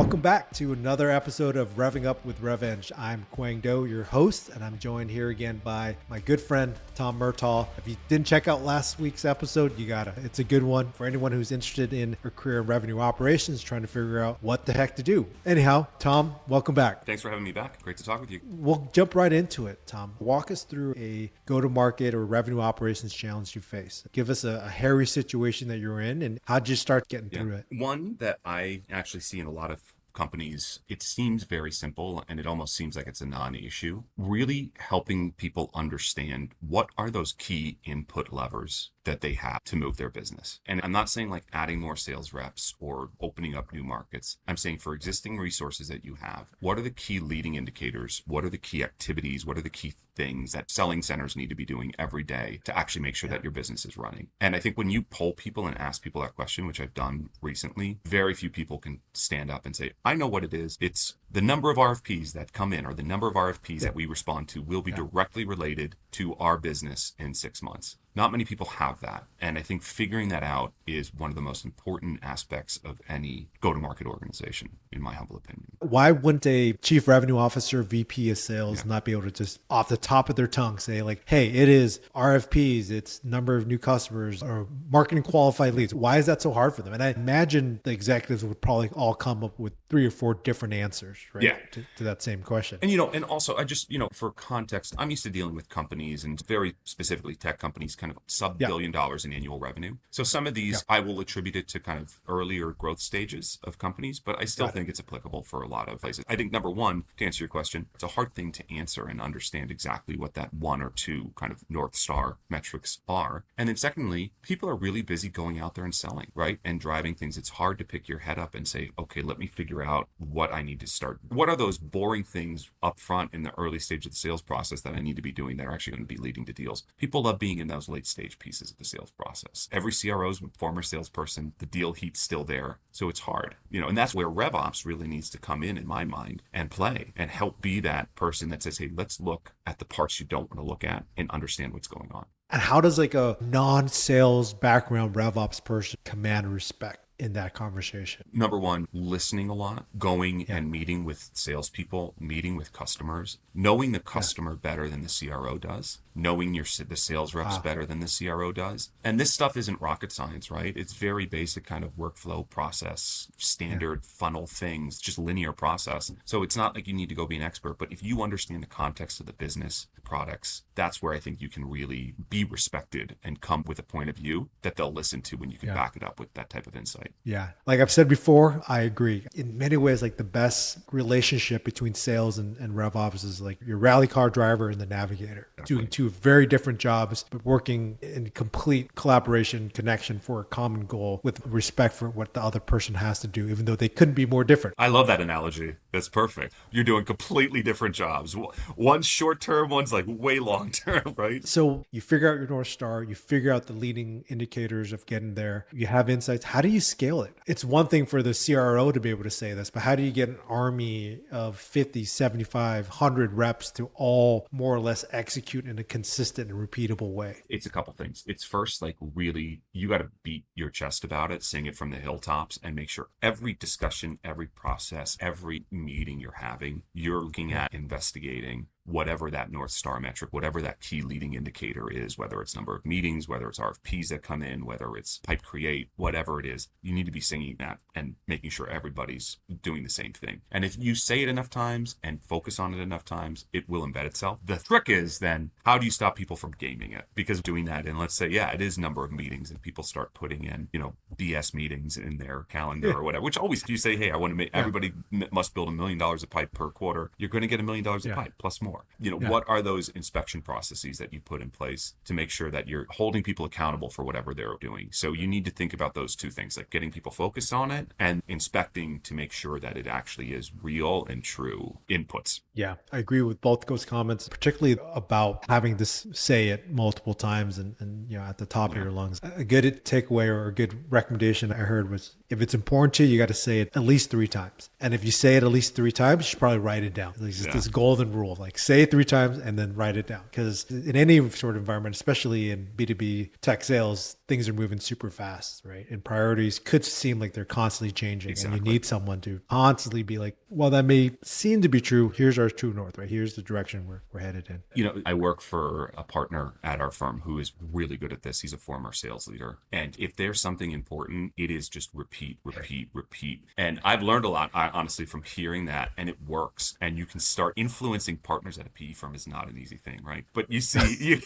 Welcome back to another episode of Revving Up with RevEng. I'm Quang Do, your host, and I'm joined here again by my good friend, Tom Murtaugh. If you didn't check out last week's episode, you gotta. It's a good one for anyone who's interested in a career in revenue operations, trying to figure out what the heck to do. Anyhow, Tom, welcome back. Thanks for having me back. Great to talk with you. We'll jump right into it, Tom. Walk us through a go-to-market or revenue operations challenge you face. Give us a hairy situation that you're in, and how'd you start getting through it? One that I actually see in a lot of companies, it seems very simple and it almost seems like it's a non-issue. Really helping people understand what are those key input levers that they have to move their business. And I'm not saying like adding more sales reps or opening up new markets. I'm saying for existing resources that you have, what are the key leading indicators? What are the key activities? What are the key things that selling centers need to be doing every day to actually make sure that your business is running? And I think when you poll people and ask people that question, which I've done recently, very few people can stand up and say, I know what it is. It's the number of RFPs that come in or the number of RFPs that we respond to will be directly related to our business in 6 months. Not many people have that. And I think figuring that out is one of the most important aspects of any go-to-market organization, in my humble opinion. Why wouldn't a chief revenue officer, VP of sales, not be able to just off the top of their tongue say like, hey, it is RFPs, it's number of new customers or marketing qualified leads? Why is that so hard for them? And I imagine the executives would probably all come up with 3 or 4 different answers, right? Yeah. To that same question. And, and also I just, for context, I'm used to dealing with companies and very specifically tech companies, kind of sub-$1 billion in annual revenue. So some of these I will attribute it to kind of earlier growth stages of companies, but I still think it's applicable for a lot of places. I think number one, to answer your question, it's a hard thing to answer and understand exactly what that 1 or 2 kind of North Star metrics are. And then secondly, people are really busy going out there and selling, right? And driving things. It's hard to pick your head up and say, okay, let me figure out what I need to start. What are those boring things up front in the early stage of the sales process that I need to be doing that are actually going to be leading to deals? People love being in those late stage pieces of the sales process. Every CRO's former salesperson, the deal heat's still there. So it's hard, and that's where RevOps really needs to come in my mind, and play and help be that person that says, hey, let's look at the parts you don't want to look at and understand what's going on. And how does like a non-sales background RevOps person command respect in that conversation? Number one, listening a lot, going and meeting with salespeople, meeting with customers, knowing the customer better than the CRO does, knowing the sales reps better than the CRO does. And this stuff isn't rocket science, right? It's very basic kind of workflow process, standard funnel things, just linear process. So it's not like you need to go be an expert, but if you understand the context of the business, the products, that's where I think you can really be respected and come with a point of view that they'll listen to when you can back it up with that type of insight. Yeah. Like I've said before, I agree. In many ways, like the best relationship between sales and RevOps is like your rally car driver and the navigator. Definitely. Doing 2 very different jobs, but working in complete collaboration, connection for a common goal with respect for what the other person has to do, even though they couldn't be more different. I love that analogy. That's perfect. You're doing completely different jobs. One's short term, one's like way long term, right? So you figure out your North Star, you figure out the leading indicators of getting there, you have insights. How do you scale it? It's one thing for the CRO to be able to say this, but how do you get an army of 50, 75, 100 reps to all more or less execute in a consistent and repeatable way? It's a couple things. It's first, like really, you got to beat your chest about it, sing it from the hilltops, and make sure every discussion, every process, every meeting you're having, you're looking at investigating whatever that North Star metric, whatever that key leading indicator is, whether it's number of meetings, whether it's RFPs that come in, whether it's pipe create, whatever it is, you need to be singing that and making sure everybody's doing the same thing. And if you say it enough times and focus on it enough times, it will embed itself. The trick is then, how do you stop people from gaming it? Because doing that, and let's say, it is number of meetings and people start putting in, BS meetings in their calendar or whatever, which always you say, hey, I want to make, everybody must build $1 million of pipe per quarter. You're going to get $1 million of pipe plus more. What are those inspection processes that you put in place to make sure that you're holding people accountable for whatever they're doing? So you need to think about those 2 things, like getting people focused on it and inspecting to make sure that it actually is real and true inputs. Yeah, I agree with both those comments, particularly about having this say it multiple times and at the top of your lungs. A good takeaway or a good recommendation I heard was, if it's important to you, you got to say it at least 3 times. And if you say it at least 3 times, you should probably write it down. It's this golden rule, like say it 3 times and then write it down. Because in any sort of environment, especially in B2B tech sales, things are moving super fast, right? And priorities could seem like they're constantly changing. Exactly. And you need someone to constantly be like, well, that may seem to be true. Here's our true north, right? Here's the direction we're headed in. You know, I work for a partner at our firm who is really good at this. He's a former sales leader. And if there's something important, it is just repeat, repeat, repeat. And I've learned a lot, honestly, from hearing that, and it works. And you can start influencing partners at a PE firm is not an easy thing, right? But you see,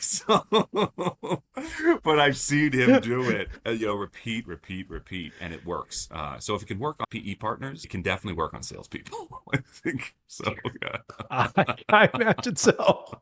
but I've seen him do it, repeat, repeat, repeat, and it works. So if it can work on PE partners, it can definitely work on salespeople. I think so. Yeah. I imagine so.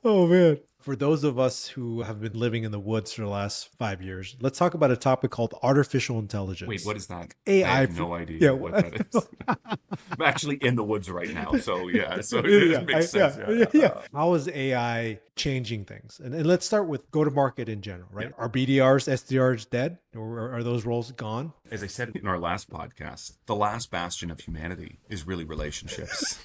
Oh man. For those of us who have been living in the woods for the last 5 years, let's talk about a topic called artificial intelligence. Wait, what is that? AI. I have no idea what that is. I'm actually in the woods right now, so yeah. So it makes sense. Yeah. How is AI changing things? And let's start with go-to-market in general, right? Are BDRs, SDRs dead, or are those roles gone? As I said in our last podcast, the last bastion of humanity is really relationships.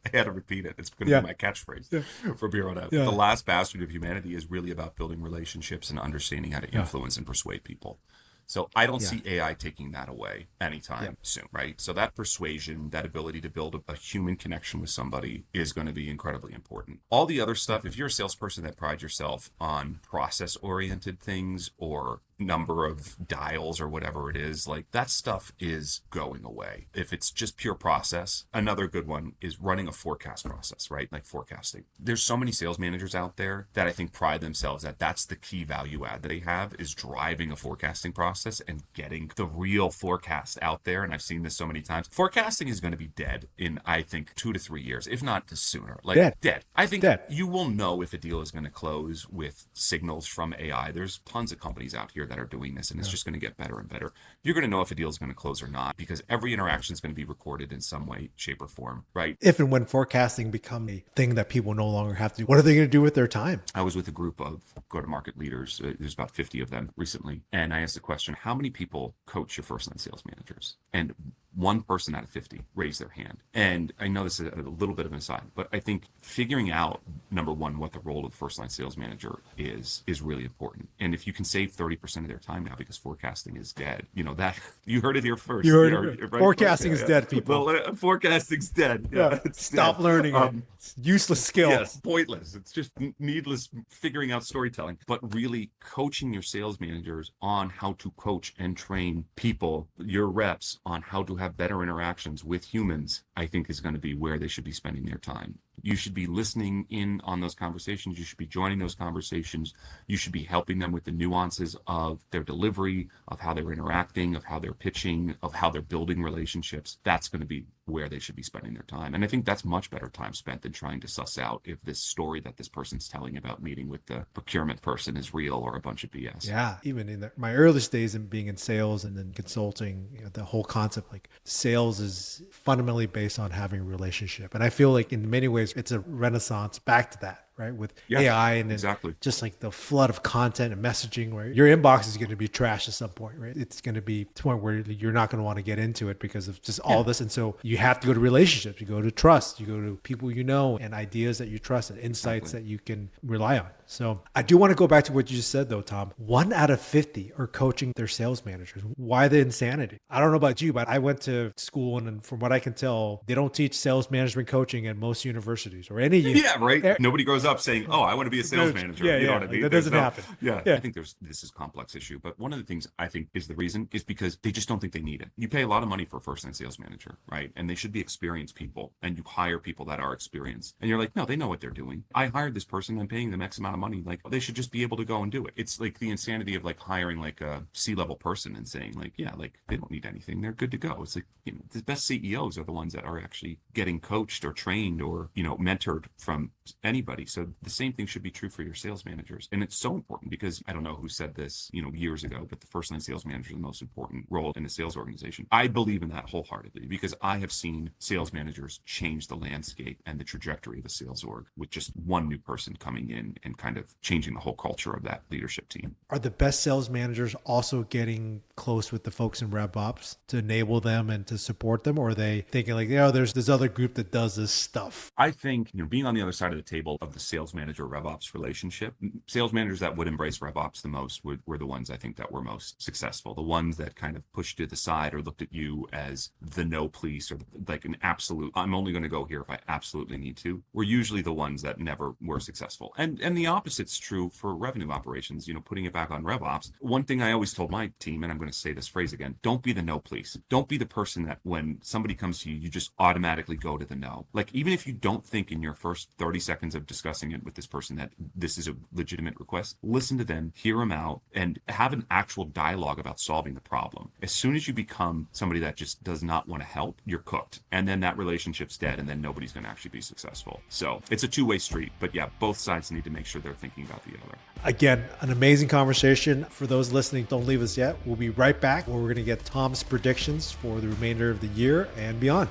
I had to repeat it. It's going to be my catchphrase from here on out. The last bastion of humanity is really about building relationships and understanding how to influence and persuade people. So I don't see AI taking that away anytime soon, right? So that persuasion, that ability to build a human connection with somebody is going to be incredibly important. All the other stuff, if you're a salesperson that prides yourself on process-oriented things or number of dials or whatever it is, like that stuff is going away. If it's just pure process, another good one is running a forecast process, right? Like forecasting. There's so many sales managers out there that I think pride themselves that that's the key value add that they have is driving a forecasting process and getting the real forecast out there. And I've seen this so many times. Forecasting is going to be dead in, I think, 2 to 3 years, if not sooner. Like dead. I think you will know if a deal is going to close with signals from AI. There's tons of companies out here that are doing this, and it's just going to get better and better. You're going to know if a deal is going to close or not because every interaction is going to be recorded in some way, shape, or form, right? If and when forecasting become a thing that people no longer have to do, what are they going to do with their time? I was with a group of go-to-market leaders. There's about 50 of them recently, and I asked the question, how many people coach your first-line sales managers? And 1 person out of 50 raised their hand. And I know this is a little bit of an aside, but I think figuring out, number one, what the role of the first-line sales manager is really important. And if you can save 30% of their time now because forecasting is dead, that you heard it here first. You heard it. Right? Forecasting is dead, people. Well, forecasting's dead. Stop learning it. It's useless skill. Yes, pointless. It's just needless figuring out storytelling. But really coaching your sales managers on how to coach and train people, your reps, on how to have better interactions with humans, I think is going to be where they should be spending their time. You should be listening in on those conversations. You should be joining those conversations. You should be helping them with the nuances of their delivery, of how they're interacting, of how they're pitching, of how they're building relationships. That's going to be where they should be spending their time. And I think that's much better time spent than trying to suss out if this story that this person's telling about meeting with the procurement person is real or a bunch of BS. Yeah. Even in my earliest days in being in sales and then consulting, the whole concept, like sales is fundamentally based on having a relationship. And I feel like in many ways, it's a renaissance back to that, right? With AI and just like the flood of content and messaging, where your inbox is going to be trash at some point, right? It's going to be to the point where you're not going to want to get into it because of just all this. And so you have to go to relationships, you go to trust, you go to people you know and ideas that you trust and insights that you can rely on. So I do want to go back to what you just said though, Tom. 1 out of 50 are coaching their sales managers. Why the insanity? I don't know about you, but I went to school and from what I can tell, they don't teach sales management coaching at most universities or any. Yeah, right. Nobody grows up saying, "Oh, I want to be a sales manager." You know what I mean? That doesn't happen. I think this is a complex issue, but one of the things I think is the reason is because they just don't think they need it. You pay a lot of money for a first-line sales manager, right? And they should be experienced people, and you hire people that are experienced. And you're like, no, they know what they're doing. I hired this person. I'm paying them X amount of money. Like, they should just be able to go and do it. It's like the insanity of like hiring like a C-level person and saying like, yeah, like they don't need anything. They're good to go. It's like, the best CEOs are the ones that are actually getting coached or trained or, mentored from anybody. So the same thing should be true for your sales managers. And it's so important because I don't know who said this, years ago, but the first line sales manager is the most important role in a sales organization. I believe in that wholeheartedly because I have seen sales managers change the landscape and the trajectory of a sales org with just one new person coming in and kind kind of changing the whole culture of that leadership team. Are the best sales managers also getting close with the folks in RevOps to enable them and to support them? Or are they thinking like, there's this other group that does this stuff? I think, being on the other side of the table of the sales manager RevOps relationship, sales managers that would embrace RevOps the most were the ones I think that were most successful. The ones that kind of pushed to the side or looked at you as the no police or like an absolute, I'm only going to go here if I absolutely need to, were usually the ones that never were successful. And the opposite's true for revenue operations, putting it back on RevOps. One thing I always told my team, and I'm going to say this phrase again, don't be the no police. Don't be the person that when somebody comes to you, you just automatically go to the no. Like, even if you don't think in your first 30 seconds of discussing it with this person that this is a legitimate request, listen to them, hear them out, and have an actual dialogue about solving the problem. As soon as you become somebody that just does not want to help, you're cooked. And then that relationship's dead, and then nobody's going to actually be successful. So it's a two-way street. But yeah, both sides need to make sure they're thinking about the other. Again, an amazing conversation. For those listening, don't leave us yet. We'll be right back where we're going to get Tom's predictions for the remainder of the year and beyond.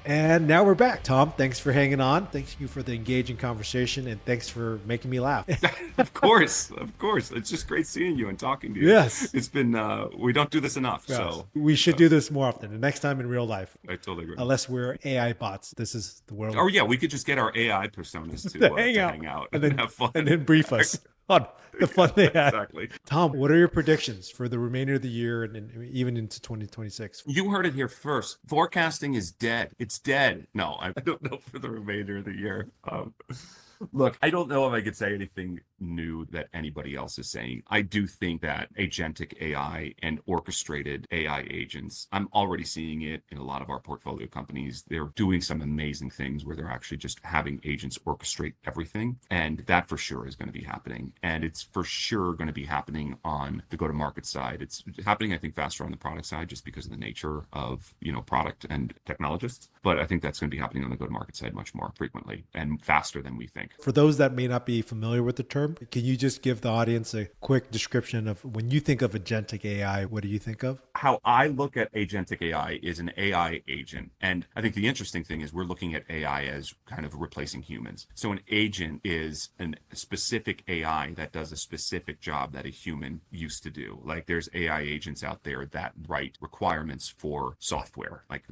And now we're back. Tom, thanks for hanging on. Thank you for the engaging conversation, and thanks for making me laugh. Of course. It's just great seeing you and talking to you. Yes. It's been, we don't do this enough. Yes. So we should do this more often. The next time in real life. I totally agree. Unless we're AI bots. This is the world. Oh yeah, we could just get our AI personas to hang out and then have fun. And then brief us on the fun they had. Exactly. Tom, what are your predictions for the remainder of the year and even into 2026? You heard it here first. Forecasting is dead. It's dead. No, I don't know for the remainder of the year. Look, I don't know if I could say anything new that anybody else is saying. I do think that agentic AI and orchestrated AI agents, I'm already seeing it in a lot of our portfolio companies. They're doing some amazing things where they're actually just having agents orchestrate everything. And that for sure is going to be happening. And it's for sure going to be happening on the go-to-market side. It's happening, I think, faster on the product side just because of the nature of, product and technologists. But I think that's going to be happening on the go-to-market side much more frequently and faster than we think. For those that may not be familiar with the term, can you just give the audience a quick description of when you think of agentic AI, what do you think of? How I look at agentic AI is an AI agent. And I think the interesting thing is we're looking at AI as kind of replacing humans. So an agent is a specific AI that does a specific job that a human used to do. Like there's AI agents out there that write requirements for software, like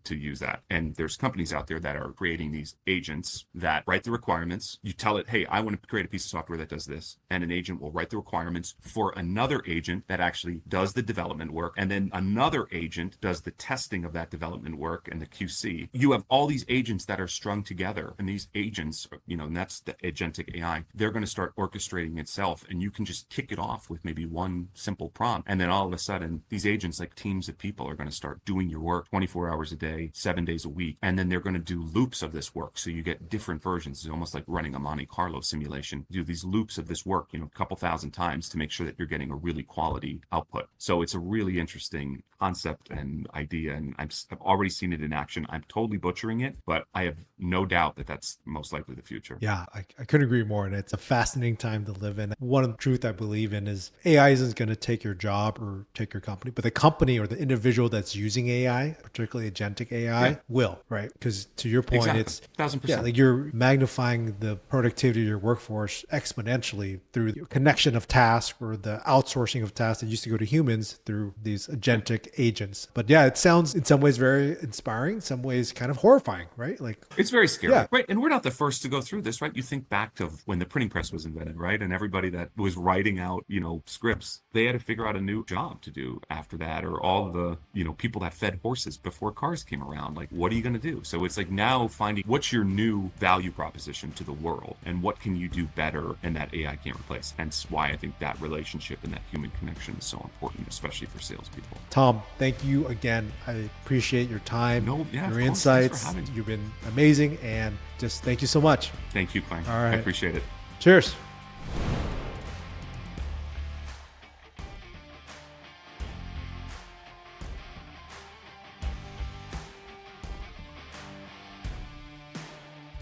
to use that. And there's companies out there that are creating these agents that write the requirements. You tell it, hey, I want to create a piece of software that does this. And an agent will write the requirements for another agent that actually does the development work. And then another agent does the testing of that development work and the QC. You have all these agents that are strung together. And these agents, and that's the agentic AI, they're going to start orchestrating itself. And you can just kick it off with maybe one simple prompt. And then all of a sudden, these agents, like teams of people, are going to start doing your work 24 hours a day, 7 days a week. And then they're going to do loops of this work. So you get different versions. It's almost like running a Monte Carlo simulation. You do these loops of this work, a couple thousand times to make sure that you're getting a really quality output. So it's a really interesting concept and idea. And I've already seen it in action. I'm totally butchering it, but I have no doubt that that's most likely the future. Yeah, I couldn't agree more. And it's a fascinating time to live in. One truth I believe in is AI isn't going to take your job or take your company, but the company or the individual that's using AI, particularly agentic AI, will, right? Because to your point, exactly. It's 1000%. Like you're magnifying the productivity of your workforce exponentially through the connection of tasks or the outsourcing of tasks that used to go to humans through these agentic agents. But yeah, it sounds in some ways very inspiring, some ways kind of horrifying, right? Like it's very scary, right? And we're not the first to go through this, right? You think back to when the printing press was invented, right? And everybody that was writing out, scripts, they had to figure out a new job to do after that, or all the, people that fed horses before cars came around. Like, what are you going to do? So it's like now finding what's your new value proposition to the world and what can you do better and that AI can't replace. Hence why I think that relationship and that human connection is so important, especially for salespeople. Tom, thank you again. I appreciate your time, your insights. Thanks for having me. You've been amazing, and just thank you so much. Thank you, Quang. All right. I appreciate it. Cheers.